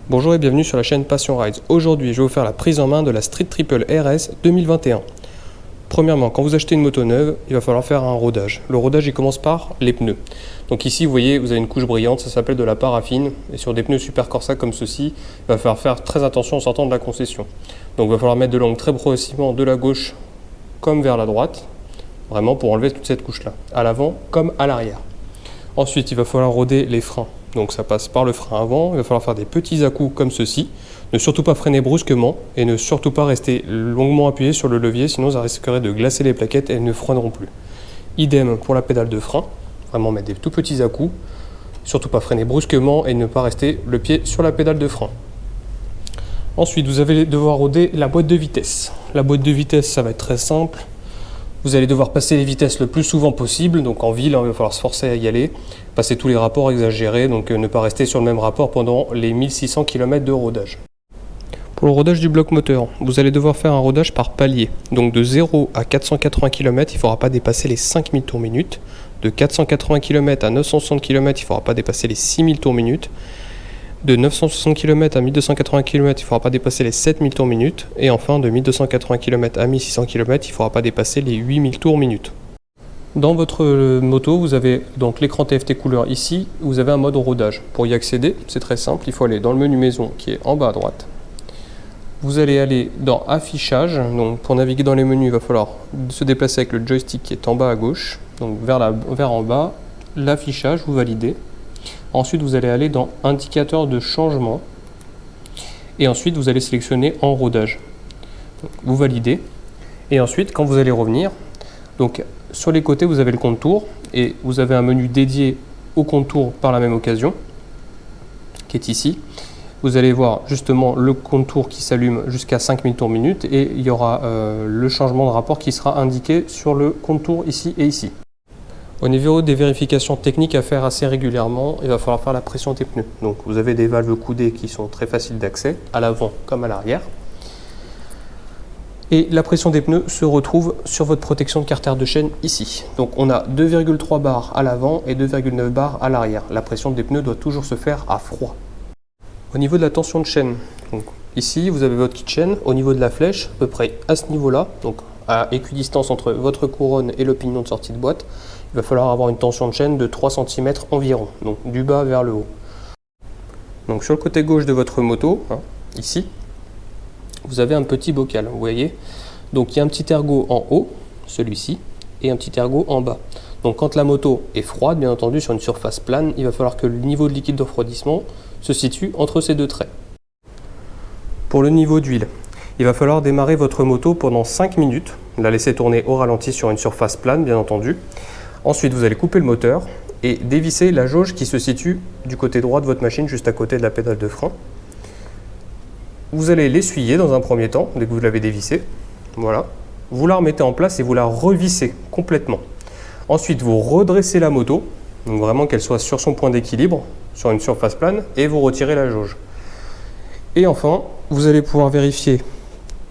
Bonjour et bienvenue sur la chaîne Passion Rides. Aujourd'hui, je vais vous faire la prise en main de la Street Triple RS 2021. Premièrement, quand vous achetez une moto neuve, il va falloir faire un rodage. Le rodage, il commence par les pneus. Donc ici, vous voyez, vous avez une couche brillante, ça s'appelle de la paraffine. Et sur des pneus Super Corsa comme ceux-ci, il va falloir faire très attention en sortant de la concession. Donc il va falloir mettre de l'angle très progressivement de la gauche comme vers la droite, vraiment pour enlever toute cette couche-là, à l'avant comme à l'arrière. Ensuite, il va falloir roder les freins. Donc ça passe par le frein avant, il va falloir faire des petits à-coups comme ceci. Ne surtout pas freiner brusquement et ne surtout pas rester longuement appuyé sur le levier, sinon ça risquerait de glacer les plaquettes et elles ne freineront plus. Idem pour la pédale de frein, vraiment mettre des tout petits à-coups, surtout pas freiner brusquement et ne pas rester le pied sur la pédale de frein. Ensuite, vous allez devoir roder la boîte de vitesse. La boîte de vitesse, ça va être très simple. Vous allez devoir passer les vitesses le plus souvent possible, donc en ville, il va falloir se forcer à y aller, passer tous les rapports exagérés, donc ne pas rester sur le même rapport pendant les 1600 km de rodage. Pour le rodage du bloc moteur, vous allez devoir faire un rodage par palier. Donc de 0 à 480 km, il ne faudra pas dépasser les 5000 tours minute. De 480 km à 960 km, il ne faudra pas dépasser les 6000 tours minute. De 960 km à 1280 km, il ne faudra pas dépasser les 7000 tours minute. Et enfin, de 1280 km à 1600 km, il ne faudra pas dépasser les 8000 tours minute. Dans votre moto, vous avez donc l'écran TFT couleur ici, vous avez un mode rodage. Pour y accéder, c'est très simple, il faut aller dans le menu maison qui est en bas à droite. Vous allez aller dans affichage, donc pour naviguer dans les menus, il va falloir se déplacer avec le joystick qui est en bas à gauche, donc vers en bas, l'affichage, vous validez. Ensuite, vous allez aller dans indicateur de changement et ensuite vous allez sélectionner en rodage. Donc, vous validez et ensuite, quand vous allez revenir, donc sur les côtés, vous avez le contour et vous avez un menu dédié au contour par la même occasion qui est ici. Vous allez voir justement le contour qui s'allume jusqu'à 5000 tours minute et il y aura le changement de rapport qui sera indiqué sur le contour ici et ici. Au niveau des vérifications techniques à faire assez régulièrement, il va falloir faire la pression des pneus. Donc vous avez des valves coudées qui sont très faciles d'accès, à l'avant comme à l'arrière. Et la pression des pneus se retrouve sur votre protection de carter de chaîne ici. Donc on a 2,3 bars à l'avant et 2,9 bars à l'arrière. La pression des pneus doit toujours se faire à froid. Au niveau de la tension de chaîne, donc ici vous avez votre kit chaîne. Au niveau de la flèche, à peu près à ce niveau-là, donc à équidistance entre votre couronne et le pignon de sortie de boîte, il va falloir avoir une tension de chaîne de 3 cm environ, donc du bas vers le haut. Donc sur le côté gauche de votre moto, ici, vous avez un petit bocal, vous voyez. Donc il y a un petit ergot en haut, celui-ci, et un petit ergot en bas. Donc quand la moto est froide, bien entendu, sur une surface plane, il va falloir que le niveau de liquide de refroidissement se situe entre ces deux traits. Pour le niveau d'huile, il va falloir démarrer votre moto pendant 5 minutes, la laisser tourner au ralenti sur une surface plane, bien entendu. Ensuite, vous allez couper le moteur et dévisser la jauge qui se situe du côté droit de votre machine, juste à côté de la pédale de frein. Vous allez l'essuyer dans un premier temps, dès que vous l'avez dévissé. Voilà. Vous la remettez en place et vous la revissez complètement. Ensuite, vous redressez la moto, donc vraiment qu'elle soit sur son point d'équilibre, sur une surface plane, et vous retirez la jauge. Et enfin, vous allez pouvoir vérifier.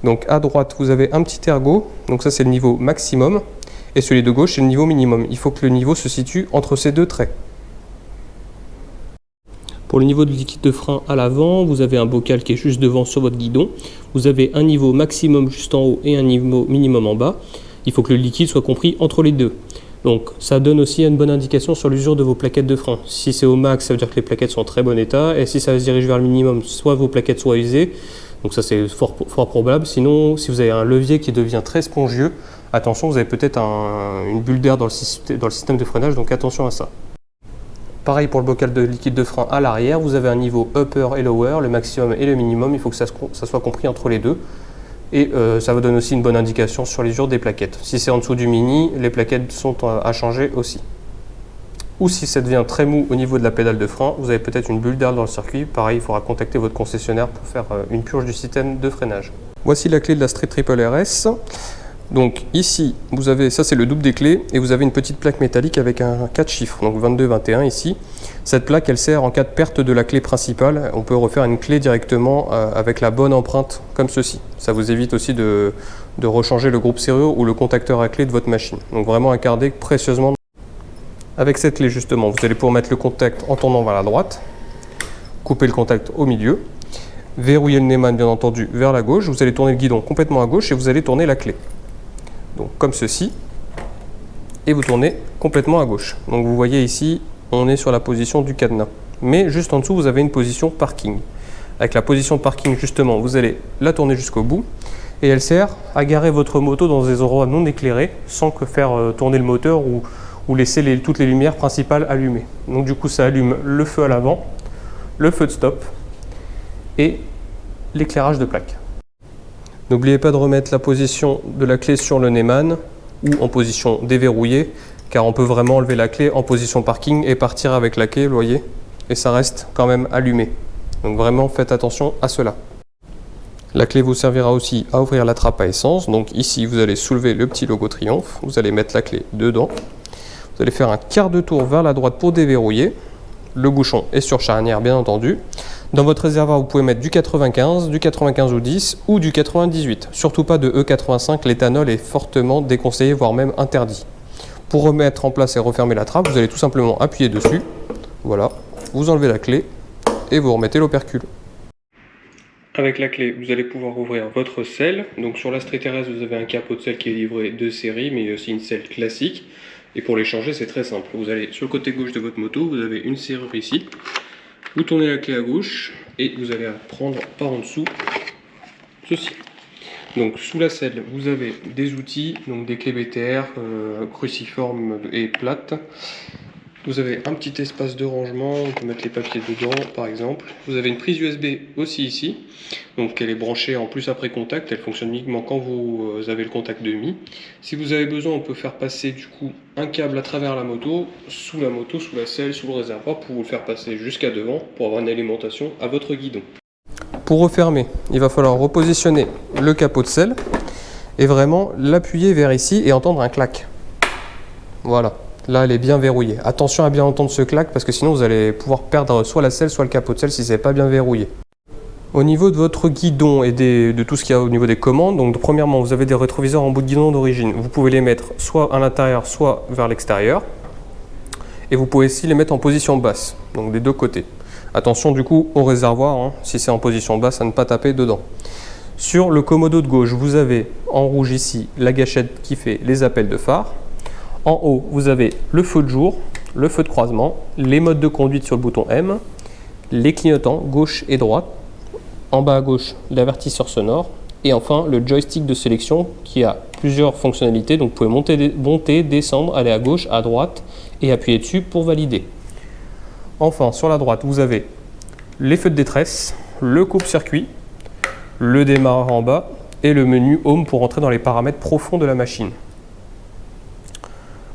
Donc à droite, vous avez un petit ergot, donc ça c'est le niveau maximum. Et celui de gauche, c'est le niveau minimum. Il faut que le niveau se situe entre ces deux traits. Pour le niveau de liquide de frein à l'avant, vous avez un bocal qui est juste devant sur votre guidon. Vous avez un niveau maximum juste en haut et un niveau minimum en bas. Il faut que le liquide soit compris entre les deux. Donc ça donne aussi une bonne indication sur l'usure de vos plaquettes de frein. Si c'est au max, ça veut dire que les plaquettes sont en très bon état. Et si ça se dirige vers le minimum, soit vos plaquettes soient usées. Donc ça c'est fort probable. Sinon, si vous avez un levier qui devient très spongieux, attention, vous avez peut-être une bulle d'air dans le système de freinage, donc attention à ça. Pareil pour le bocal de liquide de frein à l'arrière, vous avez un niveau upper et lower, le maximum et le minimum, il faut que ça soit compris entre les deux. Et ça vous donne aussi une bonne indication sur l'usure des plaquettes. Si c'est en dessous du mini, les plaquettes sont à changer aussi. Ou si ça devient très mou au niveau de la pédale de frein, vous avez peut-être une bulle d'air dans le circuit. Pareil, il faudra contacter votre concessionnaire pour faire une purge du système de freinage. Voici la clé de la Street Triple RS. Donc ici, vous avez, ça c'est le double des clés, et vous avez une petite plaque métallique avec un 4 chiffres, donc 22, 21 ici. Cette plaque, elle sert en cas de perte de la clé principale. On peut refaire une clé directement avec la bonne empreinte, comme ceci. Ça vous évite aussi de rechanger le groupe sérieux ou le contacteur à clé de votre machine. Donc vraiment incarder précieusement. Avec cette clé justement, vous allez pouvoir mettre le contact en tournant vers la droite, couper le contact au milieu, verrouiller le Neyman bien entendu vers la gauche, vous allez tourner le guidon complètement à gauche et vous allez tourner la clé. Donc comme ceci, et vous tournez complètement à gauche. Donc vous voyez ici, on est sur la position du cadenas. Mais juste en dessous, vous avez une position parking. Avec la position de parking, justement, vous allez la tourner jusqu'au bout et elle sert à garer votre moto dans des endroits non éclairés sans que faire tourner le moteur ou laisser toutes les lumières principales allumées. Donc du coup, ça allume le feu à l'avant, le feu de stop et l'éclairage de plaque. N'oubliez pas de remettre la position de la clé sur le Neyman ou en position déverrouillée, car on peut vraiment enlever la clé en position parking et partir avec la clé, vous voyez, et ça reste quand même allumé. Donc vraiment faites attention à cela. La clé vous servira aussi à ouvrir la trappe à essence. Donc ici vous allez soulever le petit logo Triumph, vous allez mettre la clé dedans. Vous allez faire un quart de tour vers la droite pour déverrouiller. Le bouchon est sur charnière bien entendu. Dans votre réservoir vous pouvez mettre du 95, du 95 ou 10 ou du 98. Surtout pas de E85, l'éthanol est fortement déconseillé voire même interdit. Pour remettre en place et refermer la trappe, vous allez tout simplement appuyer dessus. Voilà, vous enlevez la clé et vous remettez l'opercule. Avec la clé, vous allez pouvoir ouvrir votre selle. Donc sur la Street RS, vous avez un capot de selle qui est livré de série, mais il y a aussi une selle classique. Et pour les changer, c'est très simple. Vous allez sur le côté gauche de votre moto, vous avez une serrure ici. Vous tournez la clé à gauche et vous allez prendre par en dessous ceci. Donc sous la selle, vous avez des outils, donc des clés BTR, cruciformes et plates. Vous avez un petit espace de rangement, on peut mettre les papiers dedans par exemple. Vous avez une prise USB aussi ici, donc elle est branchée en plus après contact, elle fonctionne uniquement quand vous avez le contact de mi. Si vous avez besoin, on peut faire passer du coup un câble à travers la moto, sous la selle, sous le réservoir, pour vous le faire passer jusqu'à devant, pour avoir une alimentation à votre guidon. Pour refermer, il va falloir repositionner le capot de selle et vraiment l'appuyer vers ici et entendre un clac. Voilà. Là, elle est bien verrouillée. Attention à bien entendre ce clac parce que sinon vous allez pouvoir perdre soit la selle, soit le capot de selle si ce n'est pas bien verrouillé. Au niveau de votre guidon et de tout ce qu'il y a au niveau des commandes, donc premièrement, vous avez des rétroviseurs en bout de guidon d'origine. Vous pouvez les mettre soit à l'intérieur, soit vers l'extérieur. Et vous pouvez aussi les mettre en position basse, donc des deux côtés. Attention du coup au réservoir, hein, si c'est en position basse, à ne pas taper dedans. Sur le commodo de gauche, vous avez en rouge ici la gâchette qui fait les appels de phare. En haut, vous avez le feu de jour, le feu de croisement, les modes de conduite sur le bouton M, les clignotants gauche et droite, en bas à gauche, l'avertisseur sonore, et enfin le joystick de sélection qui a plusieurs fonctionnalités. Donc vous pouvez monter, descendre, aller à gauche, à droite et appuyer dessus pour valider. Enfin, sur la droite, vous avez les feux de détresse, le coupe-circuit, le démarreur en bas et le menu Home pour entrer dans les paramètres profonds de la machine.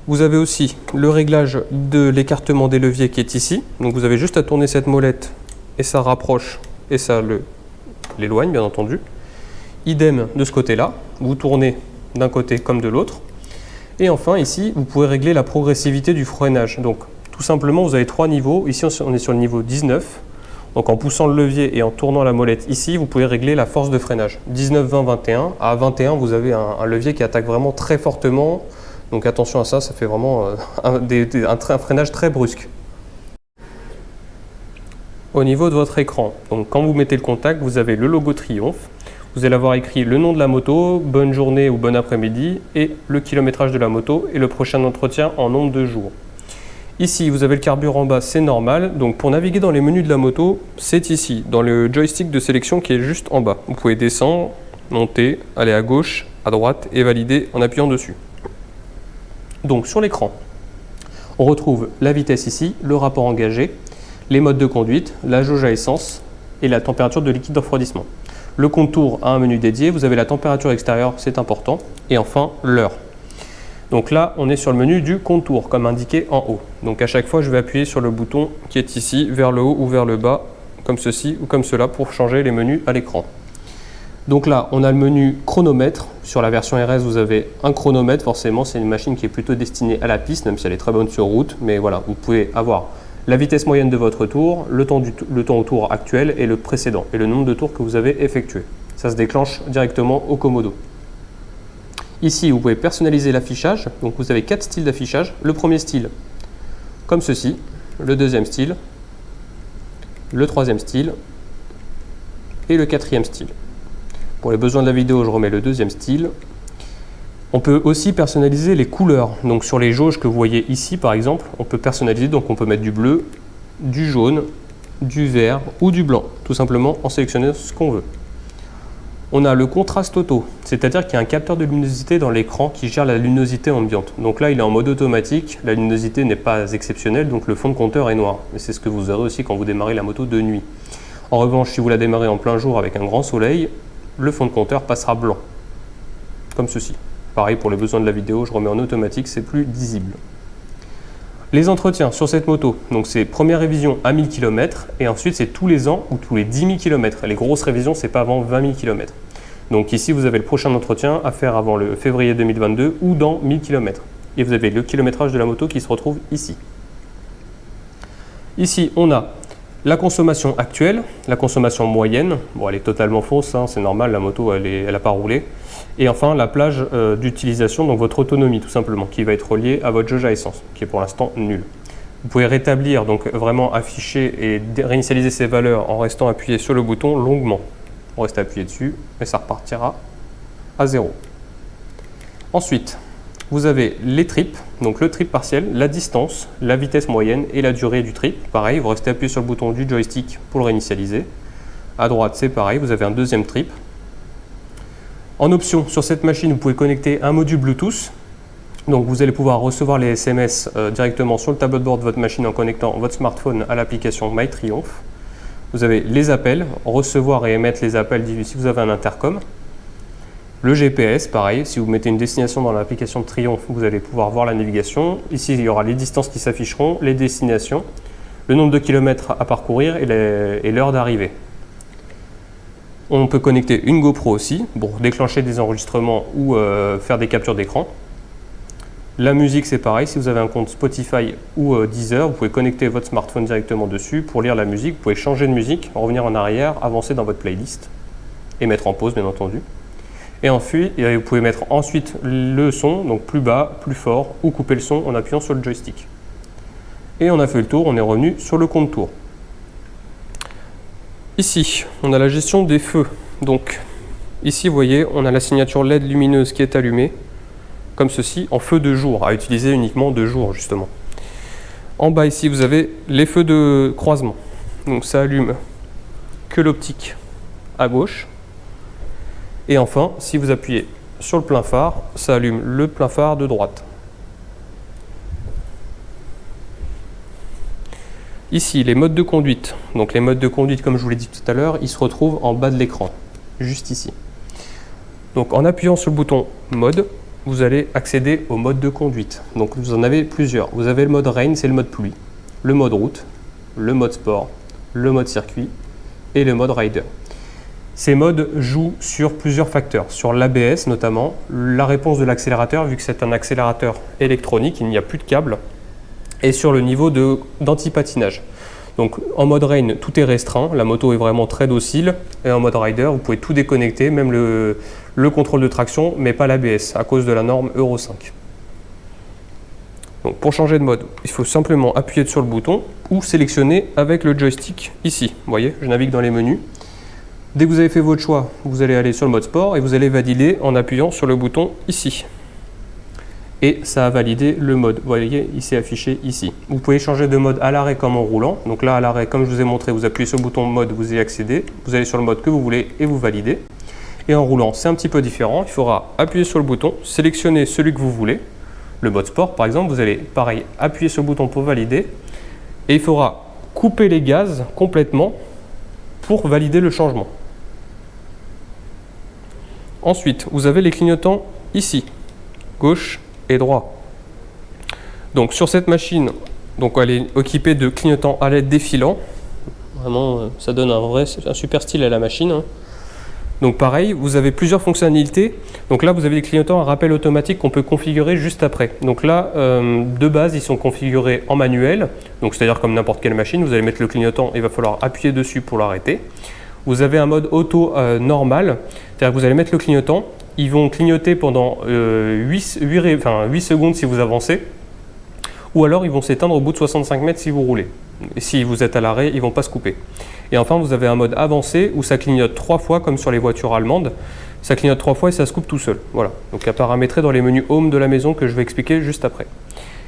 Vous avez aussi le réglage de l'écartement des leviers qui est ici. Donc vous avez juste à tourner cette molette et ça rapproche et ça l'éloigne bien entendu. Idem de ce côté-là, vous tournez d'un côté comme de l'autre. Et enfin ici, vous pouvez régler la progressivité du freinage. Donc tout simplement, vous avez trois niveaux. Ici, on est sur le niveau 19. Donc en poussant le levier et en tournant la molette ici, vous pouvez régler la force de freinage. 19, 20, 21. À 21, vous avez un levier qui attaque vraiment très fortement. Donc attention à ça, ça fait vraiment un freinage très brusque. Au niveau de votre écran, donc quand vous mettez le contact, vous avez le logo Triumph. Vous allez avoir écrit le nom de la moto, bonne journée ou bon après-midi, et le kilométrage de la moto et le prochain entretien en nombre de jours. Ici, vous avez le carburant en bas, c'est normal. Donc pour naviguer dans les menus de la moto, c'est ici, dans le joystick de sélection qui est juste en bas. Vous pouvez descendre, monter, aller à gauche, à droite et valider en appuyant dessus. Donc sur l'écran, on retrouve la vitesse ici, le rapport engagé, les modes de conduite, la jauge à essence et la température de liquide de refroidissement. Le contour a un menu dédié, vous avez la température extérieure, c'est important, et enfin l'heure. Donc là, on est sur le menu du contour, comme indiqué en haut. Donc à chaque fois, je vais appuyer sur le bouton qui est ici, vers le haut ou vers le bas, comme ceci ou comme cela, pour changer les menus à l'écran. Donc là, on a le menu chronomètre. Sur la version RS, vous avez un chronomètre. Forcément, c'est une machine qui est plutôt destinée à la piste, même si elle est très bonne sur route. Mais voilà, vous pouvez avoir la vitesse moyenne de votre tour, le temps au tour actuel et le précédent, et le nombre de tours que vous avez effectué. Ça se déclenche directement au commodo. Ici, vous pouvez personnaliser l'affichage. Donc vous avez 4 styles d'affichage. Le premier style, comme ceci. Le deuxième style. Le troisième style. et le quatrième style. Pour les besoins de la vidéo, je remets le deuxième style. On peut aussi personnaliser les couleurs. Donc sur les jauges que vous voyez ici par exemple, on peut personnaliser, donc on peut mettre du bleu, du jaune, du vert ou du blanc, tout simplement en sélectionnant ce qu'on veut. On a le contraste auto, c'est-à-dire qu'il y a un capteur de luminosité dans l'écran qui gère la luminosité ambiante. Donc là, il est en mode automatique, la luminosité n'est pas exceptionnelle, donc le fond de compteur est noir. Et c'est ce que vous aurez aussi quand vous démarrez la moto de nuit. En revanche, si vous la démarrez en plein jour avec un grand soleil, le fond de compteur passera blanc, comme ceci. Pareil pour les besoins de la vidéo, je remets en automatique, c'est plus lisible. Les entretiens sur cette moto, donc c'est première révision à 1000 km et ensuite c'est tous les ans ou tous les 10 000 km. Les grosses révisions, c'est pas avant 20 000 km. Donc ici, vous avez le prochain entretien à faire avant le février 2022 ou dans 1000 km. Et vous avez le kilométrage de la moto qui se retrouve ici. Ici, on a la consommation actuelle, la consommation moyenne. Bon, elle est totalement fausse, hein, c'est normal, la moto, elle n'a pas roulé. Et enfin, la plage d'utilisation, donc votre autonomie tout simplement, qui va être reliée à votre jauge à essence, qui est pour l'instant nulle. Vous pouvez rétablir, donc vraiment afficher et réinitialiser ces valeurs en restant appuyé sur le bouton longuement. On reste appuyé dessus et ça repartira à 0. Ensuite, vous avez les trips, donc le trip partiel, la distance, la vitesse moyenne et la durée du trip. Pareil, vous restez appuyé sur le bouton du joystick pour le réinitialiser. À droite, c'est pareil, vous avez un deuxième trip. En option, sur cette machine, vous pouvez connecter un module Bluetooth. Donc vous allez pouvoir recevoir les SMS directement sur le tableau de bord de votre machine en connectant votre smartphone à l'application MyTriumph. Vous avez les appels, recevoir et émettre les appels si vous avez un intercom. Le GPS, pareil, si vous mettez une destination dans l'application de Triumph, vous allez pouvoir voir la navigation. Ici, il y aura les distances qui s'afficheront, les destinations, le nombre de kilomètres à parcourir et l'heure d'arrivée. On peut connecter une GoPro aussi pour déclencher des enregistrements ou faire des captures d'écran. La musique, c'est pareil, si vous avez un compte Spotify ou Deezer, vous pouvez connecter votre smartphone directement dessus pour lire la musique. Vous pouvez changer de musique, revenir en arrière, avancer dans votre playlist et mettre en pause, bien entendu. Et ensuite, vous pouvez mettre ensuite le son, donc plus bas, plus fort, ou couper le son en appuyant sur le joystick. Et on a fait le tour, on est revenu sur le compte tour. Ici, on a la gestion des feux. Donc, ici, vous voyez, on a la signature LED lumineuse qui est allumée, comme ceci, en feu de jour, à utiliser uniquement de jour, justement. En bas, ici, vous avez les feux de croisement. Donc, ça allume que l'optique à gauche. Et enfin, si vous appuyez sur le plein phare, ça allume le plein phare de droite. Ici, les modes de conduite. Donc les modes de conduite, comme je vous l'ai dit tout à l'heure, ils se retrouvent en bas de l'écran, juste ici. Donc en appuyant sur le bouton mode, vous allez accéder au mode de conduite. Donc vous en avez plusieurs. Vous avez le mode rain, c'est le mode pluie, le mode route, le mode sport, le mode circuit et le mode rider. Ces modes jouent sur plusieurs facteurs, sur l'ABS notamment, la réponse de l'accélérateur, vu que c'est un accélérateur électronique, il n'y a plus de câble, et sur le niveau d'anti-patinage. Donc en mode rain, tout est restreint, la moto est vraiment très docile, et en mode rider, vous pouvez tout déconnecter, même le contrôle de traction, mais pas l'ABS, à cause de la norme Euro 5. Donc pour changer de mode, il faut simplement appuyer sur le bouton, ou sélectionner avec le joystick ici. Vous voyez, je navigue dans les menus. Dès que vous avez fait votre choix, vous allez aller sur le mode sport et vous allez valider en appuyant sur le bouton ici. Et ça a validé le mode. Vous voyez, il s'est affiché ici. Vous pouvez changer de mode à l'arrêt comme en roulant. Donc là, à l'arrêt, comme je vous ai montré, vous appuyez sur le bouton mode, vous y accédez. Vous allez sur le mode que vous voulez et vous validez. Et en roulant, c'est un petit peu différent. Il faudra appuyer sur le bouton, sélectionner celui que vous voulez. Le mode sport, par exemple, vous allez, pareil, appuyer sur le bouton pour valider. Et il faudra couper les gaz complètement pour valider le changement. Ensuite, vous avez les clignotants ici, gauche et droit. Donc sur cette machine, donc elle est équipée de clignotants à LED défilants. Vraiment, ça donne un super style à la machine. Donc pareil, vous avez plusieurs fonctionnalités. Donc là, vous avez des clignotants à rappel automatique qu'on peut configurer juste après. Donc là, de base, ils sont configurés en manuel. Donc c'est-à-dire comme n'importe quelle machine, vous allez mettre le clignotant, il va falloir appuyer dessus pour l'arrêter. Vous avez un mode auto normal, c'est-à-dire que vous allez mettre le clignotant, ils vont clignoter pendant 8 secondes si vous avancez, ou alors ils vont s'éteindre au bout de 65 mètres si vous roulez. Et si vous êtes à l'arrêt, ils ne vont pas se couper. Et enfin, vous avez un mode avancé où ça clignote 3 fois comme sur les voitures allemandes. Ça clignote 3 fois et ça se coupe tout seul. Voilà, donc à paramétrer dans les menus Home de la maison que je vais expliquer juste après.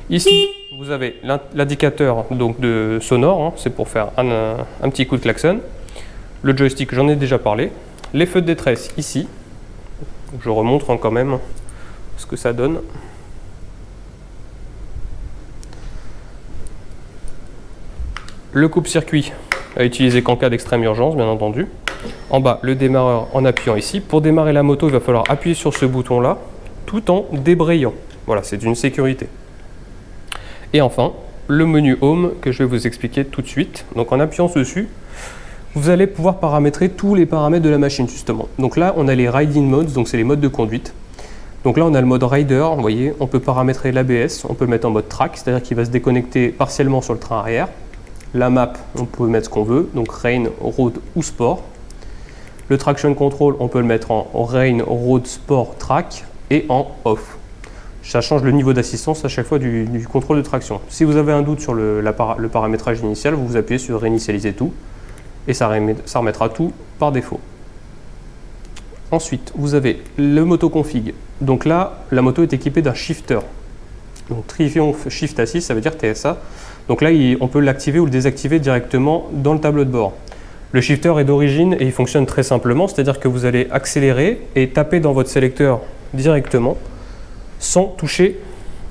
Ici, vous avez l'indicateur de sonore, hein, c'est pour faire un petit coup de klaxon. Le joystick, j'en ai déjà parlé. Les feux de détresse ici. Je remontre quand même ce que ça donne. Le coupe-circuit à utiliser qu'en cas d'extrême urgence, bien entendu. En bas, le démarreur en appuyant ici. Pour démarrer la moto, il va falloir appuyer sur ce bouton-là, tout en débrayant. Voilà, c'est une sécurité. Et enfin, le menu Home que je vais vous expliquer tout de suite. Donc en appuyant dessus, vous allez pouvoir paramétrer tous les paramètres de la machine, justement. Donc là, on a les Riding Modes, donc c'est les modes de conduite. Donc là, on a le mode Rider, vous voyez, on peut paramétrer l'ABS, on peut le mettre en mode Track, c'est-à-dire qu'il va se déconnecter partiellement sur le train arrière. La map, on peut mettre ce qu'on veut, donc Rain, Road ou Sport. Le Traction Control, on peut le mettre en Rain, Road, Sport, Track et en Off. Ça change le niveau d'assistance à chaque fois du contrôle de traction. Si vous avez un doute sur le paramétrage initial, vous appuyez sur Réinitialiser tout et ça remettra tout par défaut. Ensuite, vous avez le moto config. Donc là, la moto est équipée d'un shifter. Donc Triumph Shift Assist, ça veut dire TSA. Donc là, on peut l'activer ou le désactiver directement dans le tableau de bord. Le shifter est d'origine et il fonctionne très simplement, c'est-à-dire que vous allez accélérer et taper dans votre sélecteur directement sans toucher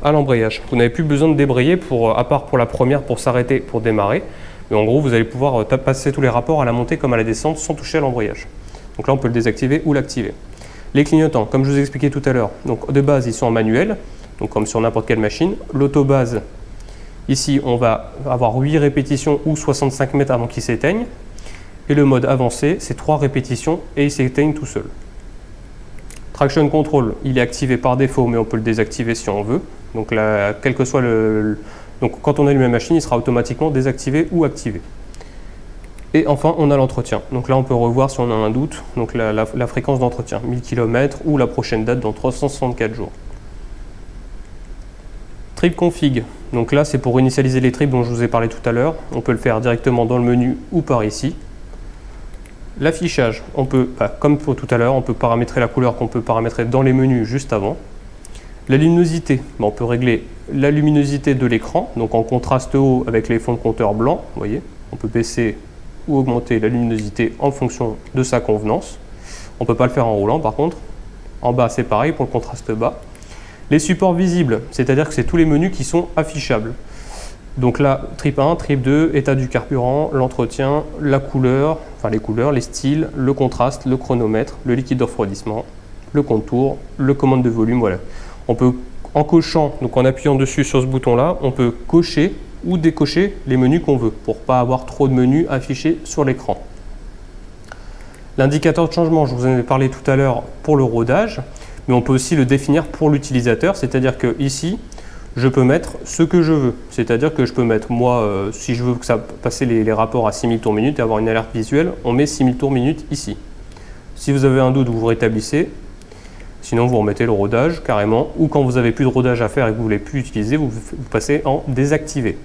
à l'embrayage. Vous n'avez plus besoin de débrayer, à part pour la première, pour s'arrêter, pour démarrer. Mais en gros, vous allez pouvoir passer tous les rapports à la montée comme à la descente sans toucher à l'embrayage. Donc là, on peut le désactiver ou l'activer. Les clignotants, comme je vous ai expliqué tout à l'heure, donc de base, ils sont en manuel, donc comme sur n'importe quelle machine. L'autobase, ici, on va avoir 8 répétitions ou 65 mètres avant qu'il s'éteigne. Et le mode avancé, c'est 3 répétitions et il s'éteigne tout seul. Traction Control, il est activé par défaut, mais on peut le désactiver si on veut. Donc là, quel que soit donc quand on allume la machine, il sera automatiquement désactivé ou activé. Et enfin, on a l'entretien. Donc là, on peut revoir si on a un doute, donc la fréquence d'entretien, 1000 km ou la prochaine date dans 364 jours. Trip config. Donc là, c'est pour initialiser les trips dont je vous ai parlé tout à l'heure. On peut le faire directement dans le menu ou par ici. L'affichage, on peut, comme pour tout à l'heure, on peut paramétrer la couleur qu'on peut paramétrer dans les menus juste avant. La luminosité, on peut régler la luminosité de l'écran, donc en contraste haut avec les fonds de compteur blancs, vous voyez. On peut baisser ou augmenter la luminosité en fonction de sa convenance. On ne peut pas le faire en roulant par contre. En bas, c'est pareil pour le contraste bas. Les supports visibles, c'est-à-dire que c'est tous les menus qui sont affichables. Donc là, trip 1, trip 2, état du carburant, l'entretien, la couleur, enfin les couleurs, les styles, le contraste, le chronomètre, le liquide de refroidissement, le contour, le commande de volume, voilà. On peut, en cochant, donc en appuyant dessus sur ce bouton-là, on peut cocher ou décocher les menus qu'on veut pour ne pas avoir trop de menus affichés sur l'écran. L'indicateur de changement, je vous en ai parlé tout à l'heure pour le rodage, mais on peut aussi le définir pour l'utilisateur, c'est-à-dire que ici, je peux mettre ce que je veux. C'est-à-dire que je peux mettre, moi, si je veux que ça passe les rapports à 6000 tours minute et avoir une alerte visuelle, on met 6000 tours minute ici. Si vous avez un doute, vous rétablissez. Sinon, vous remettez le rodage carrément. Ou quand vous n'avez plus de rodage à faire et que vous ne voulez plus utiliser, vous passez en désactivé.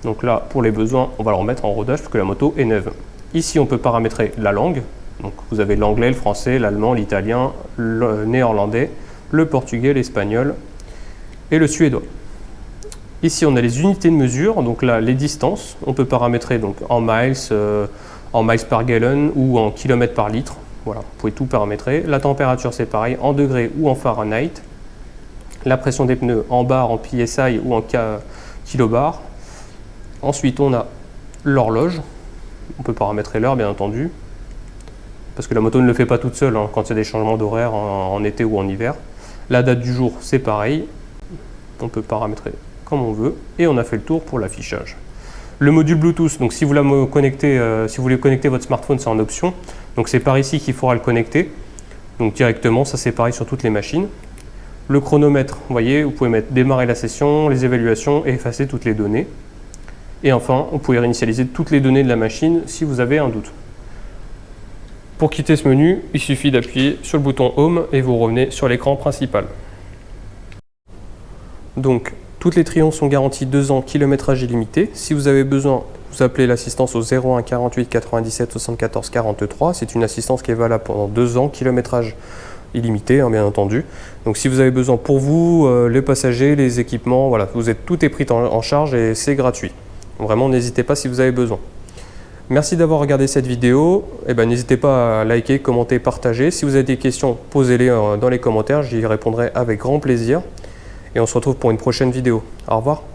Donc là, pour les besoins, on va le remettre en rodage parce que la moto est neuve. Ici, on peut paramétrer la langue. Donc vous avez l'anglais, le français, l'allemand, l'italien, le néerlandais, le portugais, l'espagnol et le suédois. Ici, on a les unités de mesure, donc là, les distances. On peut paramétrer donc en miles par gallon ou en kilomètres par litre. Voilà, vous pouvez tout paramétrer. La température, c'est pareil, en degrés ou en Fahrenheit. La pression des pneus en bar, en PSI ou en kilobar. Ensuite, on a l'horloge. On peut paramétrer l'heure, bien entendu, parce que la moto ne le fait pas toute seule quand il y a des changements d'horaire en été ou en hiver. La date du jour, c'est pareil. On peut paramétrer comme on veut. Et on a fait le tour pour l'affichage. Le module Bluetooth, donc si vous voulez connecter votre smartphone, c'est en option. Donc c'est par ici qu'il faudra le connecter. Donc directement, ça c'est pareil sur toutes les machines. Le chronomètre, vous voyez, vous pouvez mettre démarrer la session, les évaluations et effacer toutes les données. Et enfin, vous pouvez réinitialiser toutes les données de la machine si vous avez un doute. Pour quitter ce menu, il suffit d'appuyer sur le bouton Home et vous revenez sur l'écran principal. Donc, toutes les Triumph sont garanties 2 ans, kilométrage illimité. Si vous avez besoin, vous appelez l'assistance au 01 48 97 74 43. C'est une assistance qui est valable pendant 2 ans, kilométrage illimité, hein, bien entendu. Donc si vous avez besoin pour vous, les passagers, les équipements, voilà, tout est pris en charge et c'est gratuit. Vraiment, n'hésitez pas si vous avez besoin. Merci d'avoir regardé cette vidéo. N'hésitez pas à liker, commenter, partager. Si vous avez des questions, posez-les dans les commentaires, j'y répondrai avec grand plaisir. Et on se retrouve pour une prochaine vidéo. Au revoir.